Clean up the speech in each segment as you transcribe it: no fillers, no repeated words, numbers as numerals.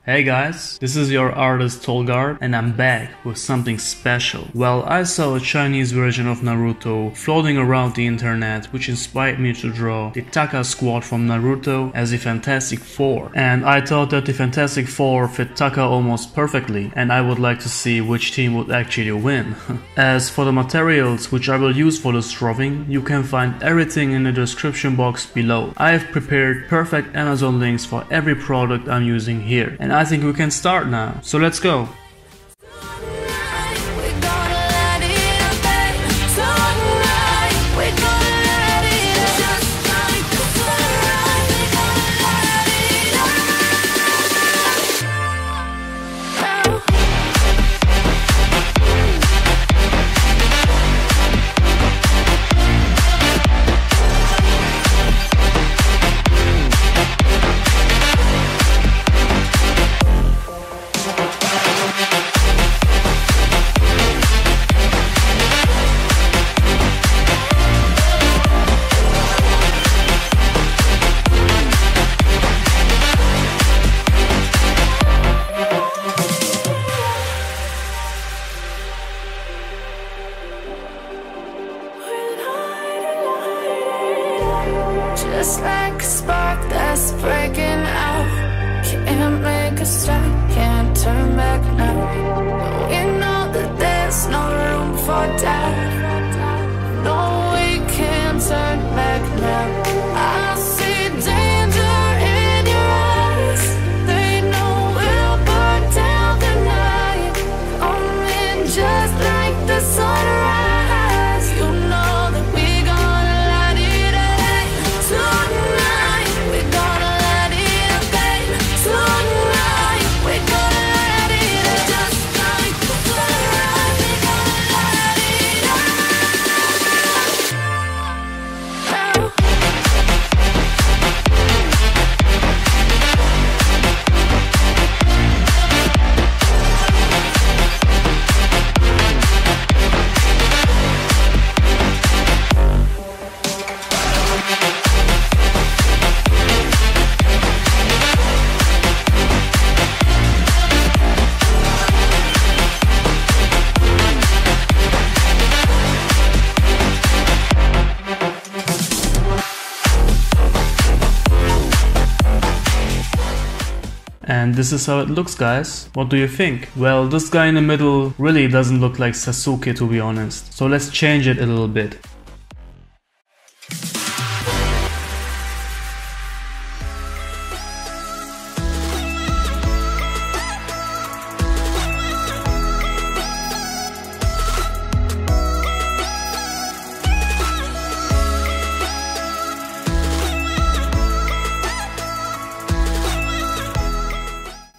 Hey guys, this is your artist TolgArt and I'm back with something special. Well, I saw a Chinese version of Naruto floating around the internet which inspired me to draw the Taka squad from Naruto as the Fantastic Four. And I thought that the Fantastic Four fit Taka almost perfectly and I would like to see which team would actually win. As for the materials which I will use for this drawing, you can find everything in the description box below. I have prepared perfect Amazon links for every product I'm using here. And I think we can start now. So let's go. Just like a spark that's breaking out, can't make a stop, can't turn back now. We know that there's no room for doubt. No, we can't turn back now. I see danger in your eyes. They know we'll burn down the night, coming just like the sunrise. You know that we gonna light it up tonight. We gonna light it up, babe. Tonight we gonna light it up just like the sunrise. We gonna light it up. And this is how it looks, guys. What do you think? Well, this guy in the middle really doesn't look like Sasuke, to be honest. So let's change it a little bit.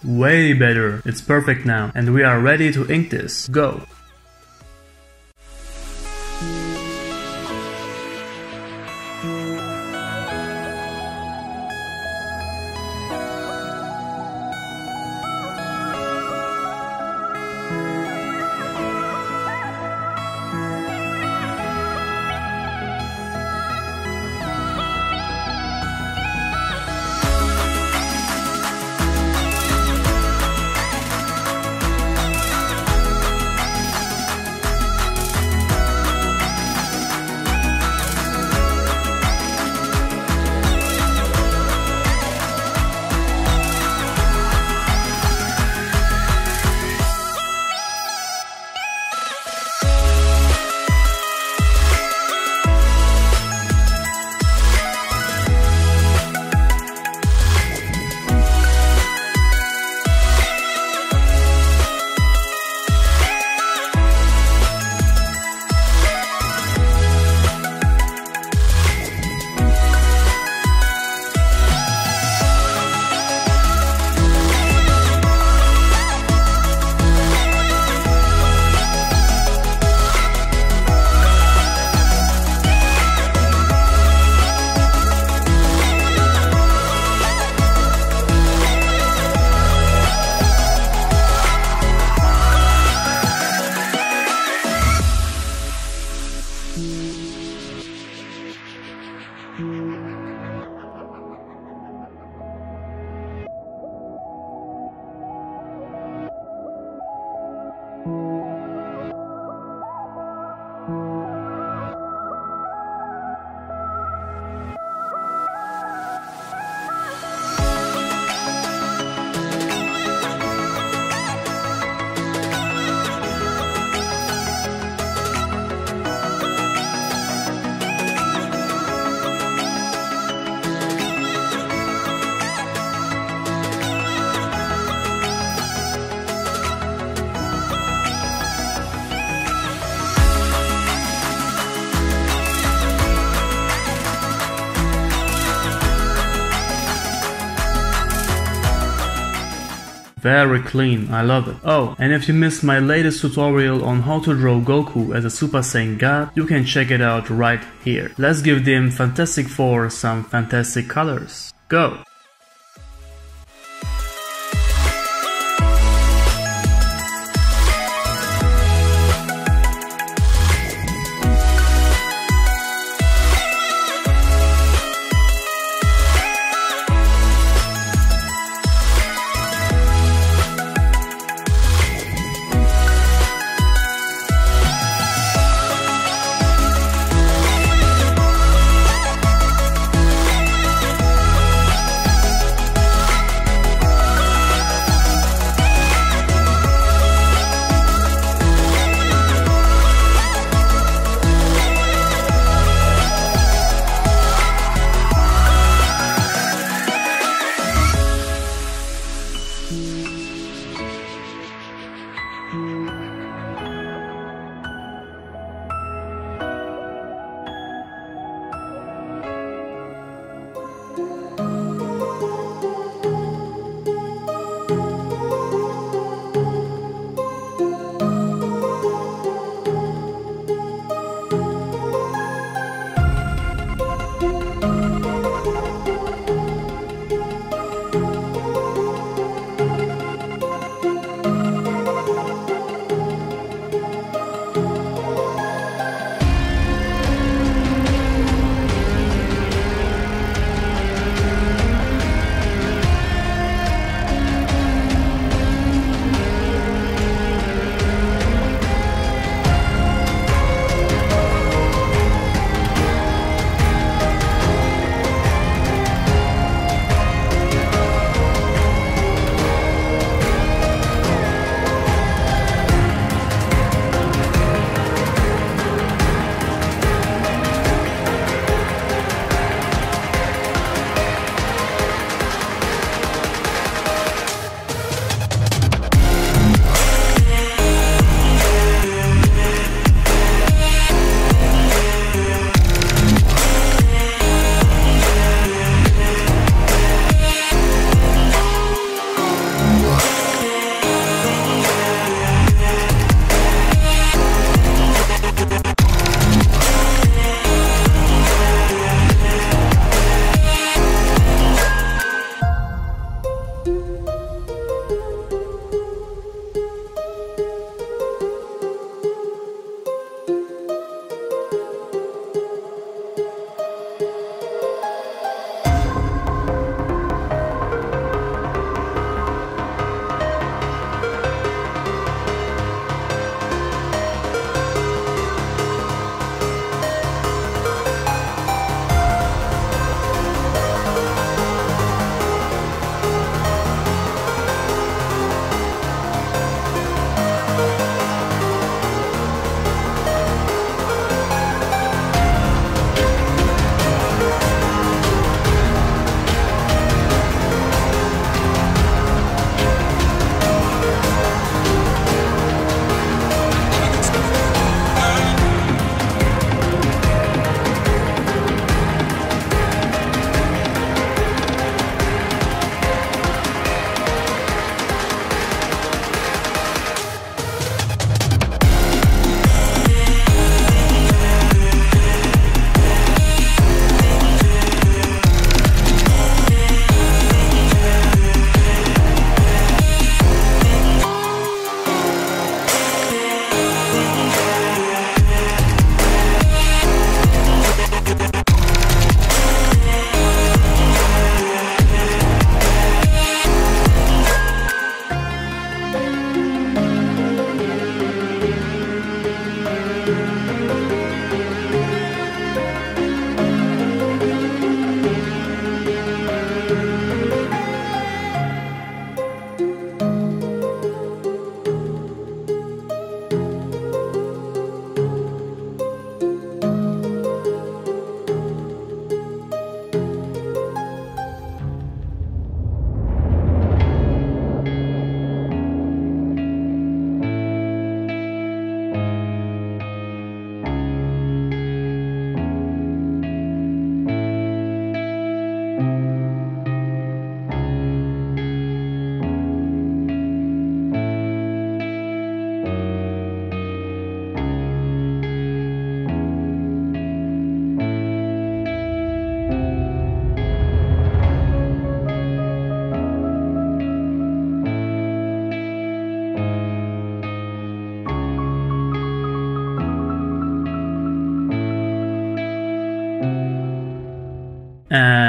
Way better. It's perfect now. And we are ready to ink this. Go. Very clean, I love it. Oh, and if you missed my latest tutorial on how to draw Goku as a Super Saiyan God, you can check it out right here. Let's give them Fantastic Four some fantastic colors. Go!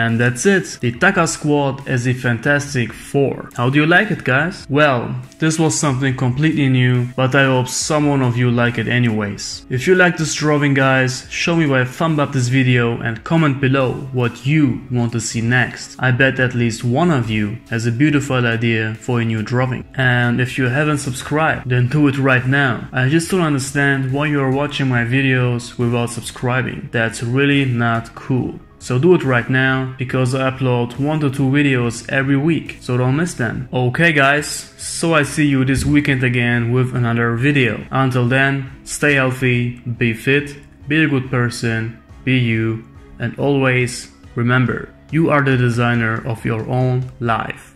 And that's it. The Taka squad is a fantastic 4. How do you like it, guys? Well, this was something completely new, but I hope some of you like it anyways. If you like this drawing, guys, show me by thumb up this video and comment below what you want to see next. I bet at least one of you has a beautiful idea for a new drawing. And if you haven't subscribed, then do it right now. I just don't understand why you are watching my videos without subscribing. That's really not cool. So do it right now, because I upload 1 to 2 videos every week, so don't miss them. Okay guys, so I see you this weekend again with another video. Until then, stay healthy, be fit, be a good person, be you, and always remember, you are the designer of your own life.